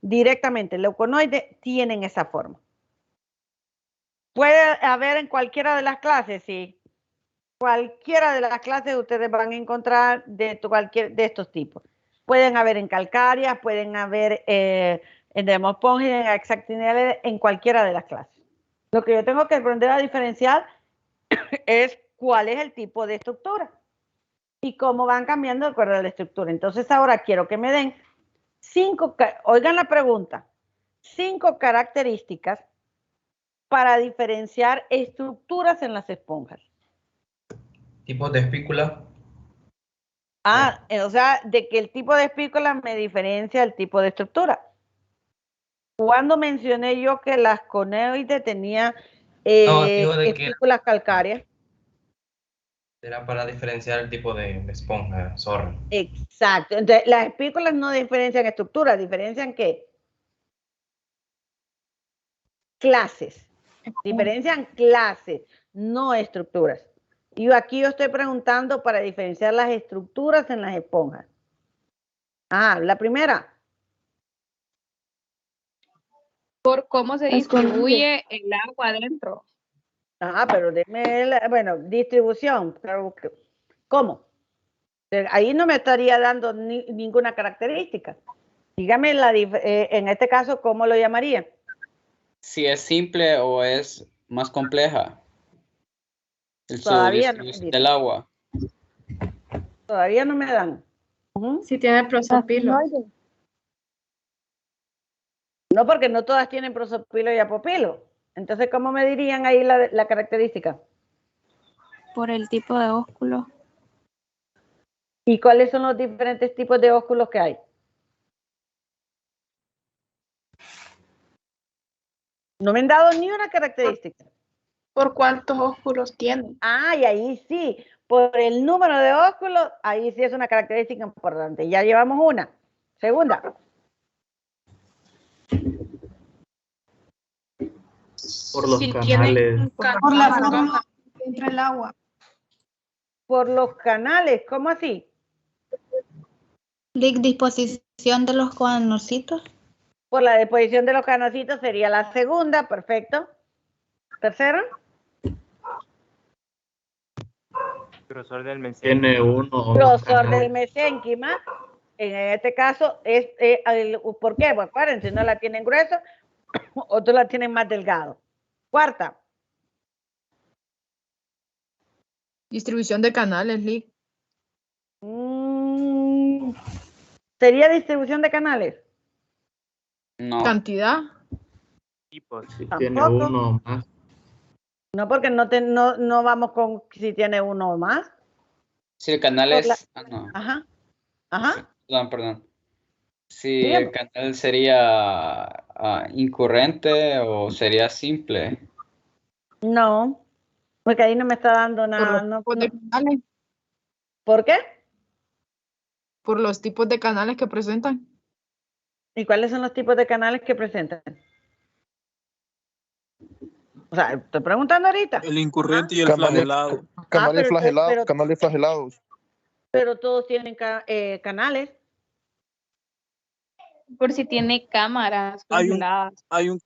directamente leuconoides tienen esa forma. Puede haber en cualquiera de las clases, sí. Cualquiera de las clases ustedes van a encontrar de estos tipos. Pueden haber en calcáreas, pueden haber en demospongias, en actinidales, en cualquiera de las clases. Lo que yo tengo que aprender a diferenciar es cuál es el tipo de estructura y cómo van cambiando de acuerdo a la estructura. Entonces ahora quiero que me den oigan la pregunta, 5 características para diferenciar estructuras en las esponjas. Tipos de espícula. O sea, de que el tipo de espícula me diferencia el tipo de estructura. Cuando mencioné yo que las coneoides tenían digo de que espículas calcáreas. era para diferenciar el tipo de esponja, zorra. Exacto. Entonces, las espículas no diferencian estructuras, diferencian ¿qué? Clases. Diferencian clases, no estructuras. Y aquí yo estoy preguntando para diferenciar las estructuras en las esponjas. La primera. Por cómo se distribuye el agua adentro. Pero bueno, distribución. Pero, ¿cómo? Ahí no me estaría dando ninguna característica. Dígame en este caso, ¿cómo lo llamaría? Si es simple o es más compleja. Todavía no me distribución del agua. Todavía no me dan. Si tiene prosopilo. No, porque no todas tienen prosopilo y apopilo. Entonces, ¿cómo me dirían ahí la característica? Por el tipo de ósculo. ¿Y cuáles son los diferentes tipos de ósculos que hay? No me han dado ni una característica. ¿Por cuántos ósculos tiene? Y ahí sí, por el número de ósculos, ahí sí es una característica importante. Ya llevamos una. Segunda. Por los canales. Por la forma que entra el agua. Por los canales, ¿cómo así? Disposición de los canocitos. Por la disposición de los canocitos sería la segunda, perfecto. Tercera. Grosor del mesénquima. Tiene uno. Grosor del mesénquima. En este caso es ¿por qué? Pues acuérdense, no la tienen grueso, otros la tienen más delgado. Cuarta. Distribución de canales, Lick. ¿Sería distribución de canales? No. ¿Cantidad? Tipos. Si tiene uno o más. No, porque no vamos con si tiene uno o más. Si el canal es... no. Ajá. Perdón. Si el canal sería incurrente o sería simple. No, porque ahí no me está dando nada. ¿Por qué? Por los tipos de canales que presentan. ¿Y cuáles son los tipos de canales que presentan? O sea, estoy preguntando ahorita. El incurrente y el flagelado. Canales flagelados. Pero todos tienen canales. Por si tiene cámaras flageladas. Hay un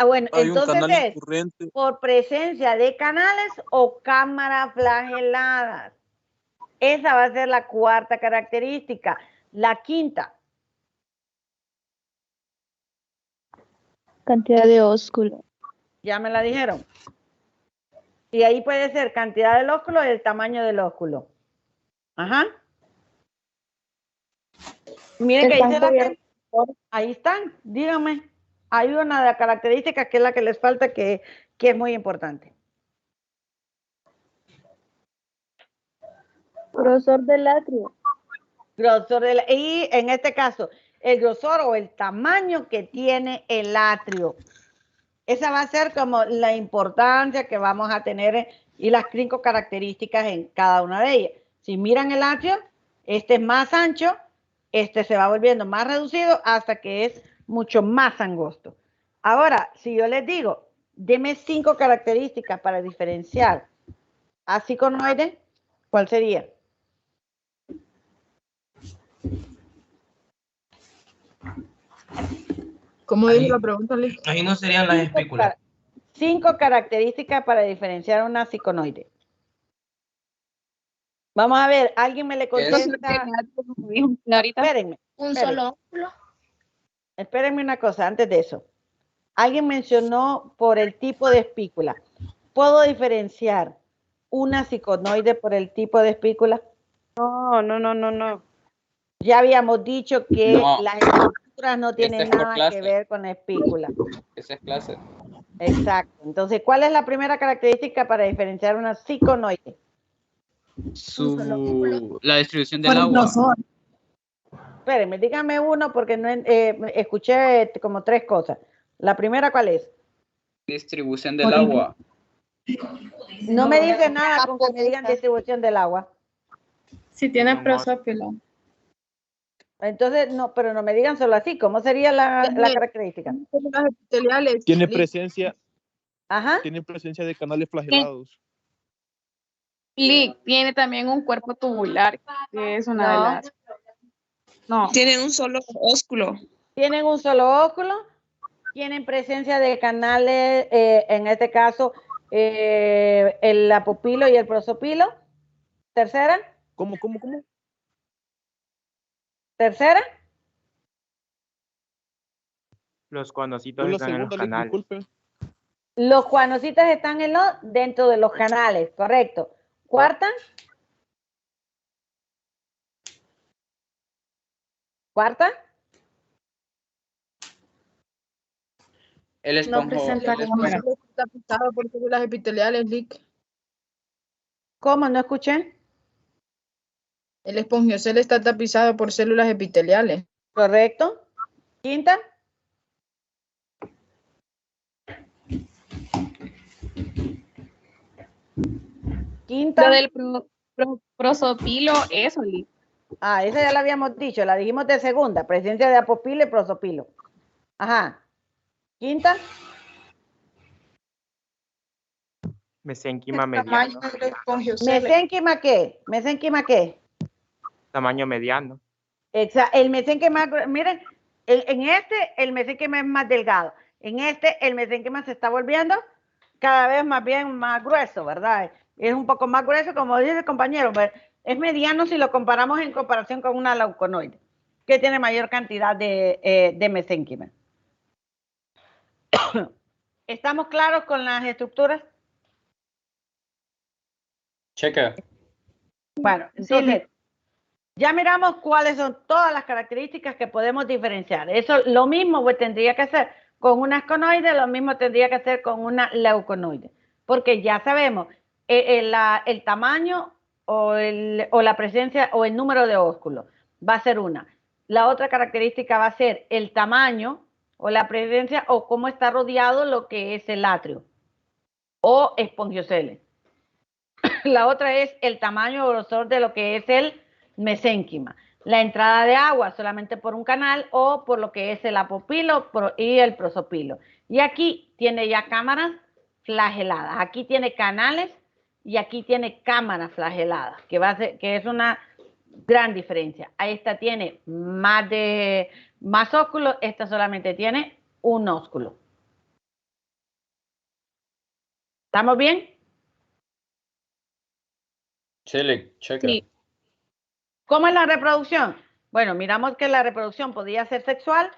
Bueno, Hay un entonces canal es incurrente. por presencia de canales o cámaras flageladas. Esa va a ser la cuarta característica. La quinta. Cantidad de ósculo. Ya me la dijeron. Y ahí puede ser cantidad del ósculo y el tamaño del ósculo. Ajá. Miren que ahí están. Díganme. Hay una de las características que es la que les falta que es muy importante. Grosor del atrio. Y en este caso, el grosor o el tamaño que tiene el atrio. Esa va a ser como la importancia que vamos a tener y las 5 características en cada una de ellas. Si miran el atrio, este es más ancho, este se va volviendo más reducido hasta que es mucho más angosto. Ahora, si yo les digo, deme 5 características para diferenciar a ciconoide, ¿cuál sería? ¿Cómo dice la pregunta, Liz? Ahí no serían las espículas. 5 características para diferenciar una ciconoide. Vamos a ver, alguien me le contesta. Espérenme. Un solo óculo. Espérenme una cosa antes de eso. Alguien mencionó por el tipo de espícula. ¿Puedo diferenciar una ciconoide por el tipo de espícula? No. Ya habíamos dicho que No. las estructuras no tienen Este es por nada clase. que ver con la espícula. Esa es clase. Exacto. Entonces, ¿cuál es la primera característica para diferenciar una ciconoide? La distribución del agua. Espérenme, dígame uno porque no escuché como 3 cosas. La primera, ¿cuál es? Distribución del agua. No me dice nada con que me digan distribución del agua. Si tiene prosópilo. Entonces, no, pero no me digan solo así. ¿Cómo sería la característica? Tiene presencia. Ajá. Tiene presencia de canales flagelados. Tiene también un cuerpo tubular, que es una de las... No. Tienen un solo ósculo. Tienen un solo ósculo. Tienen presencia de canales, en este caso, el apopilo y el prosopilo. ¿Tercera? ¿Cómo? ¿Tercera? Los cuanocitos están en los canales. Disculpe. Los cuanocitos están dentro de los canales, correcto. ¿Cuarta? ¿Cuarta? El esponjo. Está tapizado por células epiteliales, Lick. ¿Cómo? No escuché. El espongiocel está tapizado por células epiteliales. Correcto. ¿Quinta? Quinta. Lo del prosopilo, eso, Lick. Esa ya la habíamos dicho, la dijimos de segunda, presencia de apopilo y prosopilo. Ajá. ¿Quinta? Mesénquima mediano. ¿Mesénquima qué? ¿Mesénquima qué? Tamaño mediano. Exacto. El mesénquima, miren, en este el mesénquima es más delgado. En este el mesénquima se está volviendo cada vez más grueso, ¿verdad? Es un poco más grueso, como dice el compañero, pero es mediano si lo comparamos en comparación con una leuconoide, que tiene mayor cantidad de mesénquima. ¿Estamos claros con las estructuras? Checa. Bueno, entonces, ya miramos cuáles son todas las características que podemos diferenciar. Eso lo mismo pues, tendría que hacer con una asconoide, lo mismo tendría que hacer con una leuconoide, porque ya sabemos el tamaño o la presencia o el número de ósculos va a ser una. La otra característica va a ser el tamaño o la presencia o cómo está rodeado lo que es el atrio o espongioceles. La otra es el tamaño o grosor de lo que es el mesénquima. La entrada de agua solamente por un canal o por lo que es el apopilo y el prosopilo. Y aquí tiene ya cámaras flageladas. Aquí tiene canales y aquí tiene cámaras flageladas, que es una gran diferencia. Esta tiene más ósculos, esta solamente tiene un ósculo. ¿Estamos bien? Chile, checa. Sí. ¿Cómo es la reproducción? Bueno, miramos que la reproducción podría ser sexual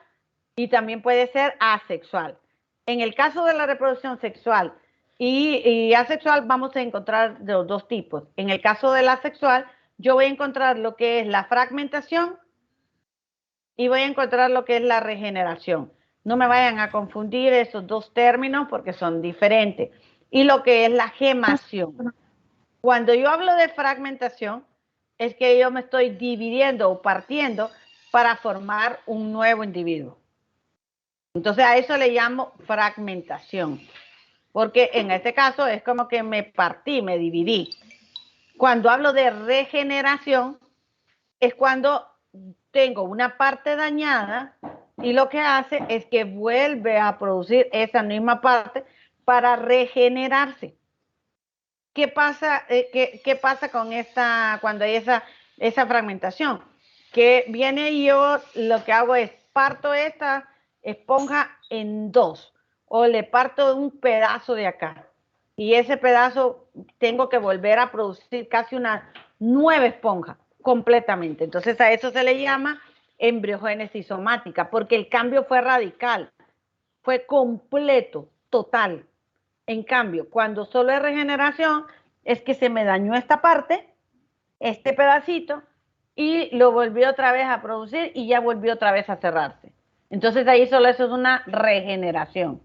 y también puede ser asexual. En el caso de la reproducción sexual y asexual vamos a encontrar de los dos tipos. En el caso de la asexual, yo voy a encontrar lo que es la fragmentación y voy a encontrar lo que es la regeneración. No me vayan a confundir esos dos términos porque son diferentes. Y lo que es la gemación. Cuando yo hablo de fragmentación, es que yo me estoy dividiendo o partiendo para formar un nuevo individuo. Entonces a eso le llamo fragmentación, porque en este caso es como que me partí, me dividí. Cuando hablo de regeneración, es cuando tengo una parte dañada y lo que hace es que vuelve a producir esa misma parte para regenerarse. ¿Qué pasa, qué pasa con cuando hay esa fragmentación? Que viene y yo lo que hago es parto esta esponja en dos o le parto un pedazo de acá y ese pedazo tengo que volver a producir casi una nueva esponja completamente. Entonces a eso se le llama embriogénesis somática porque el cambio fue radical, fue completo, total. En cambio, cuando solo es regeneración, es que se me dañó esta parte, este pedacito, y lo volvió otra vez a producir y ya volvió otra vez a cerrarse. Entonces ahí solo eso es una regeneración.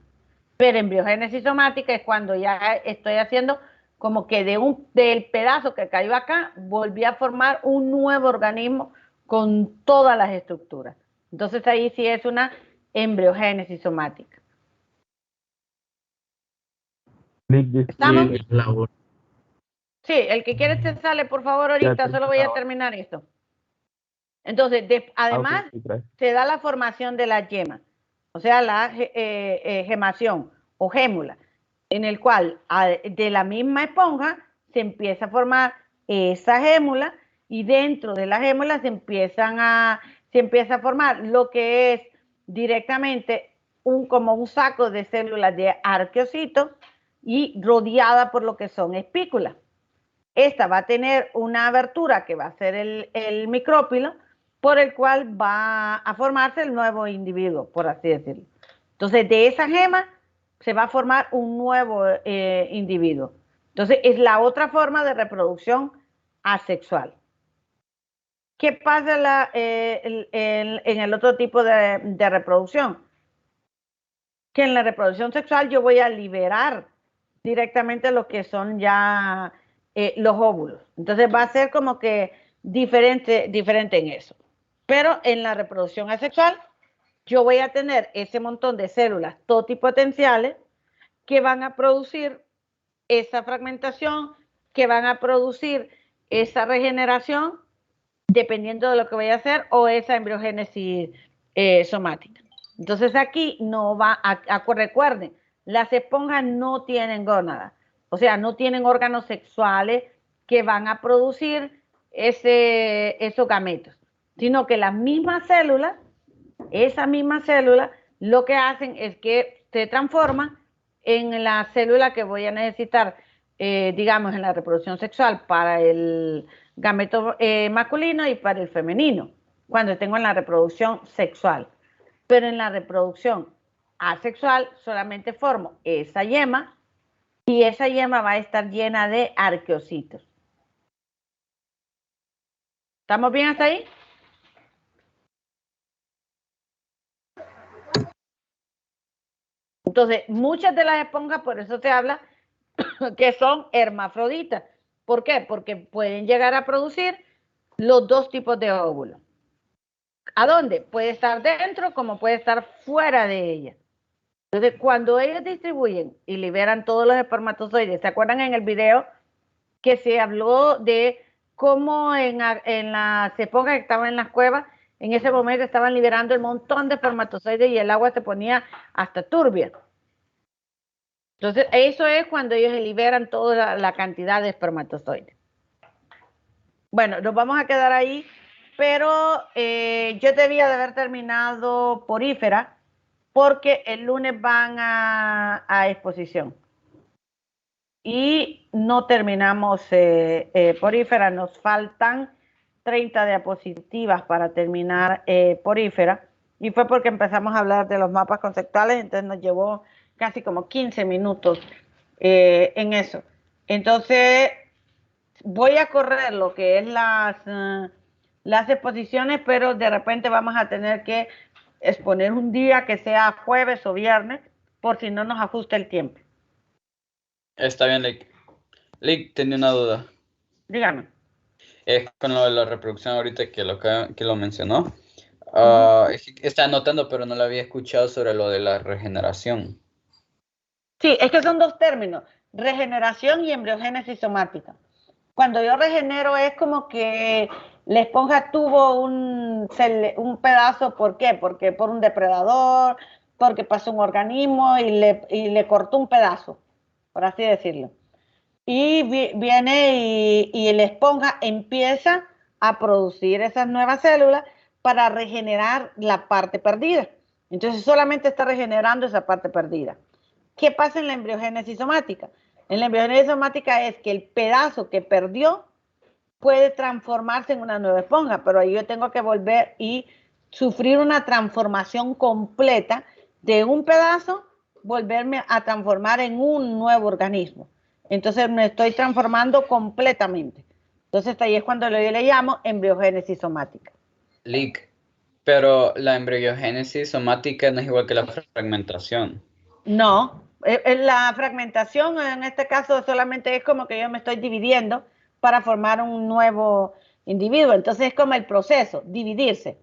Pero embriogénesis somática es cuando ya estoy haciendo como que del pedazo que cayó acá, volví a formar un nuevo organismo con todas las estructuras. Entonces ahí sí es una embriogénesis somática. ¿Estamos? Sí, el que quiere se sale, por favor, ahorita, solo voy a terminar esto. Entonces, además, se da la formación de la yema, o sea, la gemación o gémula, en el cual de la misma esponja se empieza a formar esa gémula y dentro de la gémula se empieza a formar lo que es directamente como un saco de células de arqueocitos y rodeada por lo que son espículas. Esta va a tener una abertura que va a ser el micrópilo, por el cual va a formarse el nuevo individuo, por así decirlo. Entonces, de esa gema se va a formar un nuevo individuo. Entonces, es la otra forma de reproducción asexual. ¿Qué pasa en el otro tipo de reproducción? Que en la reproducción sexual yo voy a liberar directamente lo que son ya los óvulos. Entonces va a ser como que diferente en eso. Pero en la reproducción asexual yo voy a tener ese montón de células totipotenciales que van a producir esa fragmentación, que van a producir esa regeneración, dependiendo de lo que voy a hacer, o esa embriogénesis somática. Entonces aquí no va recuerden, las esponjas no tienen gónadas, o sea, no tienen órganos sexuales que van a producir esos gametos, sino que las mismas células, esas mismas células, lo que hacen es que se transforman en la célula que voy a necesitar, digamos, en la reproducción sexual para el gameto masculino y para el femenino, cuando tengo en la reproducción sexual. Pero en la reproducción asexual solamente formo esa yema y esa yema va a estar llena de arqueocitos. ¿Estamos bien hasta ahí? Entonces, muchas de las esponjas, por eso se habla que son hermafroditas. ¿Por qué? Porque pueden llegar a producir los dos tipos de óvulos. ¿A dónde? Puede estar dentro como puede estar fuera de ella. Entonces, cuando ellos distribuyen y liberan todos los espermatozoides, ¿se acuerdan en el video que se habló de cómo en las épocas que estaban en las cuevas, en ese momento estaban liberando el montón de espermatozoides y el agua se ponía hasta turbia? Entonces, eso es cuando ellos liberan toda la cantidad de espermatozoides. Bueno, nos vamos a quedar ahí, pero yo debía de haber terminado porífera porque el lunes van a exposición. y no terminamos porífera. Nos faltan 30 diapositivas para terminar porífera, y fue porque empezamos a hablar de los mapas conceptuales, entonces nos llevó casi como 15 minutos en eso. Entonces voy a correr lo que es las exposiciones, pero de repente vamos a tener que exponer un día que sea jueves o viernes, por si no nos ajusta el tiempo. Está bien, Lick. Lick, tenía una duda. Dígame. Es con lo de la reproducción ahorita que lo mencionó. Está anotando, pero no lo había escuchado sobre lo de la regeneración. Sí, es que son dos términos, regeneración y embriogénesis somática. Cuando yo regenero es como que la esponja tuvo un pedazo, ¿por qué? Porque por un depredador, porque pasó un organismo y le cortó un pedazo, por así decirlo. Y viene y la esponja empieza a producir esas nuevas células para regenerar la parte perdida. Entonces solamente está regenerando esa parte perdida. ¿Qué pasa en la embriogénesis somática? En la embriogénesis somática es que el pedazo que perdió puede transformarse en una nueva esponja, pero ahí yo tengo que volver y sufrir una transformación completa de un pedazo, volverme a transformar en un nuevo organismo. Entonces me estoy transformando completamente. Entonces ahí es cuando yo le llamo embriogénesis somática. Lick, pero la embriogénesis somática no es igual que la fragmentación. No, la fragmentación en este caso solamente es como que yo me estoy dividiendo para formar un nuevo individuo. Entonces es como el proceso, dividirse.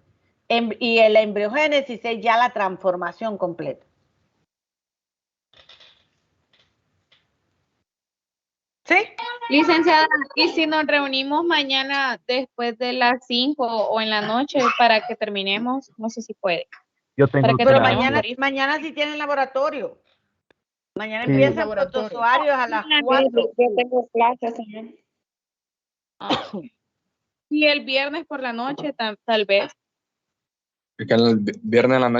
Y la embriogénesis es ya la transformación completa. ¿Sí? Licenciada, ¿y si nos reunimos mañana después de las 5 o en la noche para que terminemos? No sé si puede. Yo tengo Pero mañana sí tienen laboratorio. Mañana empiezan protozoarios a las 4. Yo tengo clases también. Y el viernes por la noche, tal vez. Porque el viernes en la noche